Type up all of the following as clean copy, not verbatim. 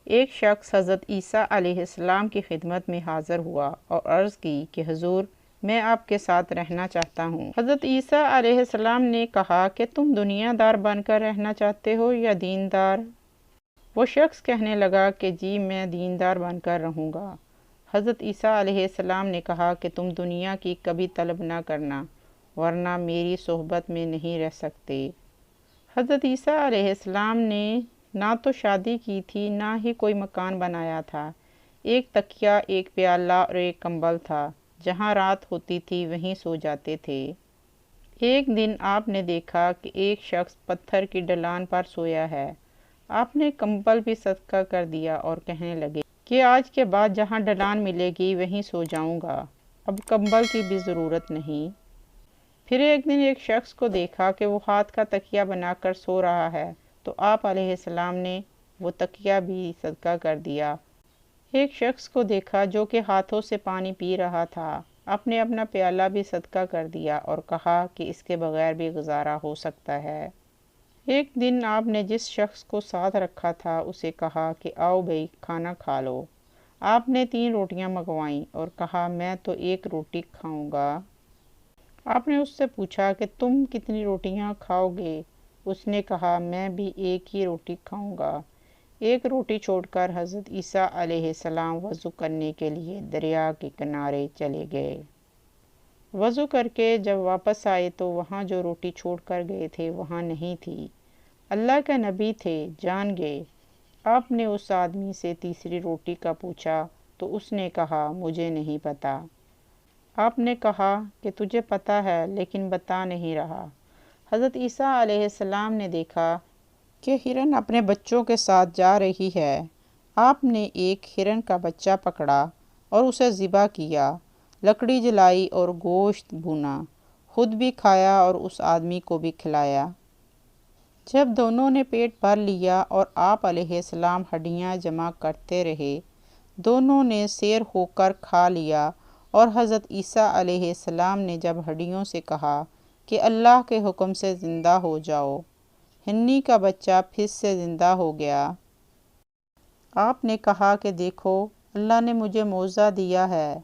ایک شخص حضرت عیسیٰ علیہ السلام کی خدمت میں حاضر ہوا اور عرض کی کہ حضور میں آپ کے ساتھ رہنا چاہتا ہوں۔ حضرت عیسیٰ علیہ السلام نے کہا کہ تم دنیا دار بن کر رہنا چاہتے ہو یا دیندار؟ وہ شخص کہنے لگا کہ جی میں دیندار بن کر رہوں گا۔ حضرت عیسیٰ علیہ السلام نے کہا کہ تم دنیا کی کبھی طلب نہ کرنا ورنہ میری صحبت میں نہیں رہ سکتے۔ حضرت عیسیٰ علیہ السلام نے نہ تو شادی کی تھی نہ ہی کوئی مکان بنایا تھا۔ ایک تکیہ، ایک پیالہ اور ایک کمبل تھا۔ جہاں رات ہوتی تھی وہیں سو جاتے تھے۔ ایک دن آپ نے دیکھا کہ ایک شخص پتھر کی ڈھلان پر سویا ہے۔ آپ نے کمبل بھی صدقہ کر دیا اور کہنے لگے کہ آج کے بعد جہاں ڈھلان ملے گی وہیں سو جاؤں گا، اب کمبل کی بھی ضرورت نہیں۔ پھر ایک دن ایک شخص کو دیکھا کہ وہ ہاتھ کا تکیہ بنا کر سو رہا ہے تو آپ علیہ السلام نے وہ تکیہ بھی صدقہ کر دیا۔ ایک شخص کو دیکھا جو کہ ہاتھوں سے پانی پی رہا تھا، آپ نے اپنا پیالہ بھی صدقہ کر دیا اور کہا کہ اس کے بغیر بھی گزارا ہو سکتا ہے۔ ایک دن آپ نے جس شخص کو ساتھ رکھا تھا اسے کہا کہ آؤ بھائی کھانا کھا لو۔ آپ نے 3 روٹیاں منگوائیں اور کہا میں تو 1 روٹی کھاؤں گا۔ آپ نے اس سے پوچھا کہ تم کتنی روٹیاں کھاؤ گے؟ اس نے کہا میں بھی 1 ہی روٹی کھاؤں گا۔ 1 روٹی چھوڑ کر حضرت عیسیٰ علیہ السلام وضو کرنے کے لیے دریا کے کنارے چلے گئے۔ وضو کر کے جب واپس آئے تو وہاں جو روٹی چھوڑ کر گئے تھے وہاں نہیں تھی۔ اللہ کے نبی تھے، جان گئے۔ آپ نے اس آدمی سے تیسری روٹی کا پوچھا تو اس نے کہا مجھے نہیں پتا۔ آپ نے کہا کہ تجھے پتہ ہے لیکن بتا نہیں رہا۔ حضرت عیسیٰ علیہ السلام نے دیکھا کہ ہرن اپنے بچوں کے ساتھ جا رہی ہے۔ آپ نے ایک ہرن کا بچہ پکڑا اور اسے ذبح کیا، لکڑی جلائی اور گوشت بھونا، خود بھی کھایا اور اس آدمی کو بھی کھلایا۔ جب دونوں نے پیٹ بھر لیا اور آپ علیہ السلام ہڈیاں جمع کرتے رہے، دونوں نے سیر ہو کر کھا لیا اور حضرت عیسیٰ علیہ السلام نے جب ہڈیوں سے کہا کہ اللہ کے حکم سے زندہ ہو جاؤ، ہرنی کا بچہ پھر سے زندہ ہو گیا۔ آپ نے کہا کہ دیکھو اللہ نے مجھے معجزہ دیا ہے،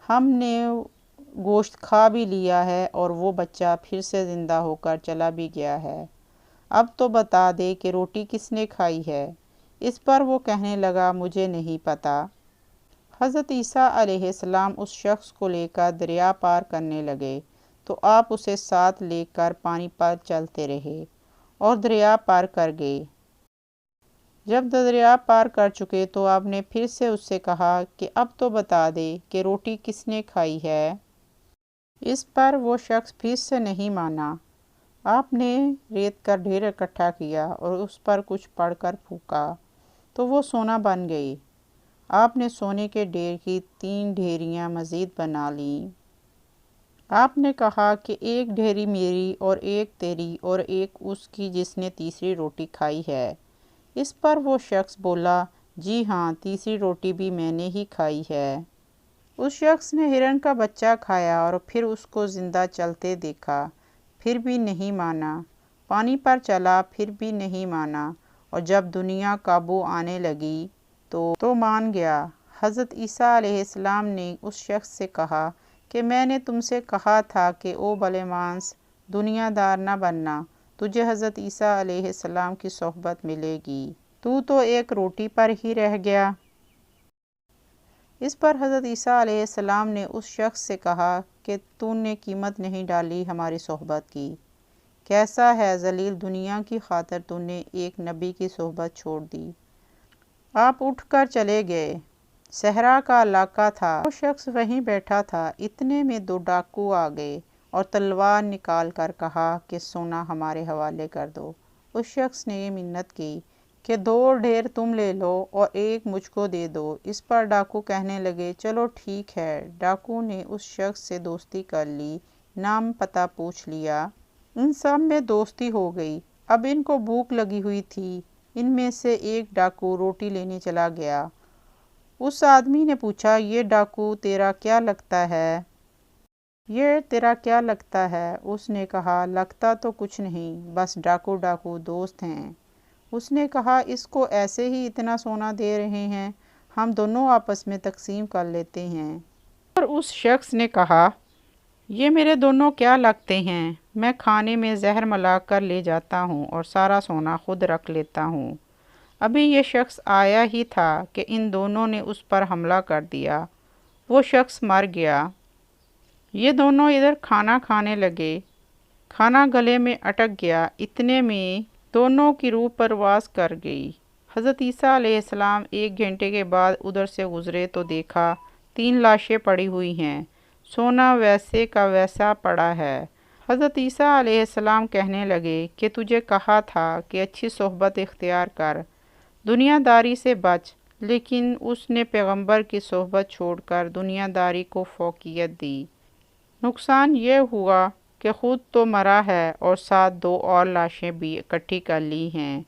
ہم نے گوشت کھا بھی لیا ہے اور وہ بچہ پھر سے زندہ ہو کر چلا بھی گیا ہے، اب تو بتا دے کہ روٹی کس نے کھائی ہے؟ اس پر وہ کہنے لگا مجھے نہیں پتا۔ حضرت عیسیٰ علیہ السلام اس شخص کو لے کر دریا پار کرنے لگے تو آپ اسے ساتھ لے کر پانی پر چلتے رہے اور دریا پار کر گئے۔ جب دریا پار کر چکے تو آپ نے پھر سے اس سے کہا کہ اب تو بتا دے کہ روٹی کس نے کھائی ہے؟ اس پر وہ شخص پھر سے نہیں مانا۔ آپ نے ریت کا ڈھیر اکٹھا کیا اور اس پر کچھ پڑھ کر پھونکا تو وہ سونا بن گئی۔ آپ نے سونے کے ڈھیر کی 3 ڈھیریاں مزید بنا لیں۔ آپ نے کہا کہ ایک ڈھیری میری اور ایک تیری اور ایک اس کی جس نے تیسری روٹی کھائی ہے۔ اس پر وہ شخص بولا جی ہاں، تیسری روٹی بھی میں نے ہی کھائی ہے۔ اس شخص نے ہرن کا بچہ کھایا اور پھر اس کو زندہ چلتے دیکھا، پھر بھی نہیں مانا۔ پانی پر چلا، پھر بھی نہیں مانا، اور جب دنیا قابو آنے لگی تو مان گیا۔ حضرت عیسیٰ علیہ السلام نے اس شخص سے کہا کہ میں نے تم سے کہا تھا کہ او بھلے مانس دنیا دار نہ بننا، تجھے حضرت عیسیٰ علیہ السلام کی صحبت ملے گی، تو 1 روٹی پر ہی رہ گیا۔ اس پر حضرت عیسیٰ علیہ السلام نے اس شخص سے کہا کہ تو نے قیمت نہیں ڈالی ہماری صحبت کی، کیسا ہے ذلیل، دنیا کی خاطر تو نے ایک نبی کی صحبت چھوڑ دی۔ آپ اٹھ کر چلے گئے۔ صحرا کا علاقہ تھا، وہ شخص وہیں بیٹھا تھا، اتنے میں 2 ڈاکو آ گئے اور تلوار نکال کر کہا کہ سونا ہمارے حوالے کر دو۔ اس شخص نے یہ منت کی کہ 2 ڈھیر تم لے لو اور 1 مجھ کو دے دو۔ اس پر ڈاکو کہنے لگے چلو ٹھیک ہے۔ ڈاکو نے اس شخص سے دوستی کر لی، نام پتہ پوچھ لیا، ان سب میں دوستی ہو گئی۔ اب ان کو بھوک لگی ہوئی تھی۔ ان میں سے ایک ڈاکو روٹی لینے چلا گیا۔ اس آدمی نے پوچھا یہ ڈاکو تیرا کیا لگتا ہے؟ اس نے کہا لگتا تو کچھ نہیں، بس ڈاکو دوست ہیں۔ اس نے کہا اس کو ایسے ہی اتنا سونا دے رہے ہیں، ہم دونوں آپس میں تقسیم کر لیتے ہیں۔ اور اس شخص نے کہا یہ میرے دونوں کیا لگتے ہیں، میں کھانے میں زہر ملا کر لے جاتا ہوں اور سارا سونا خود رکھ لیتا ہوں۔ ابھی یہ شخص آیا ہی تھا کہ ان دونوں نے اس پر حملہ کر دیا، وہ شخص مر گیا۔ یہ دونوں ادھر کھانا کھانے لگے، کھانا گلے میں اٹک گیا، اتنے میں دونوں کی روح پرواز کر گئی۔ حضرت عیسیٰ علیہ السلام 1 گھنٹے کے بعد ادھر سے گزرے تو دیکھا 3 لاشیں پڑی ہوئی ہیں، سونا ویسے کا ویسا پڑا ہے۔ حضرت عیسیٰ علیہ السلام کہنے لگے کہ تجھے کہا تھا کہ اچھی صحبت اختیار کر، دنیا داری سے بچ، لیکن اس نے پیغمبر کی صحبت چھوڑ کر دنیا داری کو فوقیت دی۔ نقصان یہ ہوا کہ خود تو مرا ہے اور ساتھ 2 اور لاشیں بھی اکٹھی کر لی ہیں۔